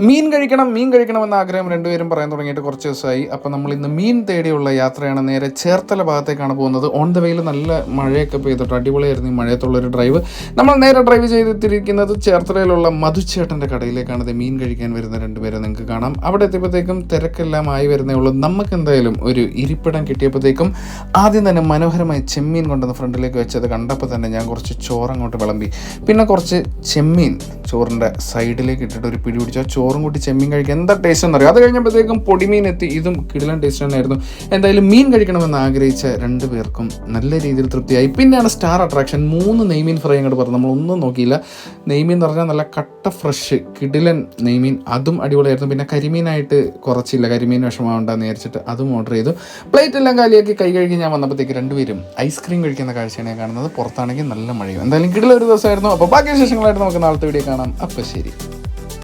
മീൻ കഴിക്കണമെന്ന ആഗ്രഹം രണ്ടുപേരും പറയാൻ തുടങ്ങിയിട്ട് കുറച്ച് ദിവസമായി. അപ്പോൾ നമ്മൾ ഇന്ന് മീൻ തേടിയുള്ള യാത്രയാണ്. നേരെ ചേർത്തല ഭാഗത്തേക്കാണ് പോകുന്നത്. ഓൺ ദ വേയിൽ നല്ല മഴയൊക്കെ പെയ്തിട്ട് അടിപൊളിയായിരുന്നു ഈ മഴയത്തുള്ളൊരു ഡ്രൈവ്. നമ്മൾ നേരെ ഡ്രൈവ് ചെയ്തെത്തിയിരിക്കുന്നത് ചേർത്തലയിലുള്ള മധുച്ചേട്ടൻ്റെ കടയിലേക്കാണ്. ഇത് മീൻ കഴിക്കാൻ വരുന്ന രണ്ടുപേരെ നിങ്ങൾക്ക് കാണാം. അവിടെ എത്തിയപ്പോഴത്തേക്കും തിരക്കെല്ലാം ആയി വരുന്നേ ഉള്ളൂ. നമുക്ക് എന്തായാലും ഒരു ഇരിപ്പിടം കിട്ടിയപ്പോഴത്തേക്കും ആദ്യം തന്നെ മനോഹരമായി ചെമ്മീൻ കൊണ്ടുവന്ന് ഫ്രണ്ടിലേക്ക് വെച്ചത് കണ്ടപ്പോൾ തന്നെ ഞാൻ കുറച്ച് ചോറങ്ങോട്ട് വിളമ്പി. പിന്നെ കുറച്ച് ചെമ്മീൻ ചോറിൻ്റെ സൈഡിലേക്ക് ഇട്ടിട്ട് ഒരു പിടി പിടിച്ചു. ചോറും കൂട്ടി ചെമ്മീൻ കഴിക്കാൻ എന്താ ടേസ്റ്റ് എന്നറിയാം. അത് കഴിഞ്ഞപ്പോഴത്തേക്കും പൊടിമീൻ എത്തി. ഇതും കിടിലൻ ടേസ്റ്റ് തന്നെയായിരുന്നു. എന്തായാലും മീൻ കഴിക്കണമെന്ന് ആഗ്രഹിച്ച രണ്ടുപേർക്കും നല്ല രീതിയിൽ തൃപ്തിയായി. പിന്നെയാണ് സ്റ്റാർ അട്രാക്ഷൻ 3 നെയ്മീൻ ഫ്രൈ അങ്ങോട്ട് പറഞ്ഞു. നമ്മളൊന്നും നോക്കിയില്ല. നെയ്മീൻ എന്ന് പറഞ്ഞാൽ നല്ല കട്ട ഫ്രഷ് കിടിലൻ നെയ്മീൻ, അതും അടിപൊളിയായിരുന്നു. പിന്നെ കരിമീനായിട്ട് കുറച്ചില്ല, കരിമീൻ വിഷമമുണ്ടെന്ന് വിചാരിച്ചിട്ട് അതും ഓർഡർ ചെയ്തു. പ്ലേറ്റ് എല്ലാം കാലിയാക്കി കൈ കഴുകി ഞാൻ വന്നപ്പോഴത്തേക്ക് രണ്ടുപേരും ഐസ്ക്രീം കഴിക്കുന്ന കാഴ്ചയാണ് കാണുന്നത്. പുറത്താണെങ്കിൽ നല്ല മഴയും. എന്തായാലും കിടിലൊരു ദിവസമായിരുന്നു. അപ്പോൾ ബാക്കി വിശേഷങ്ങളായിട്ട് നമുക്ക് നാളത്തെ വീഡിയോ കാണാം. അപ്പോൾ ശരി.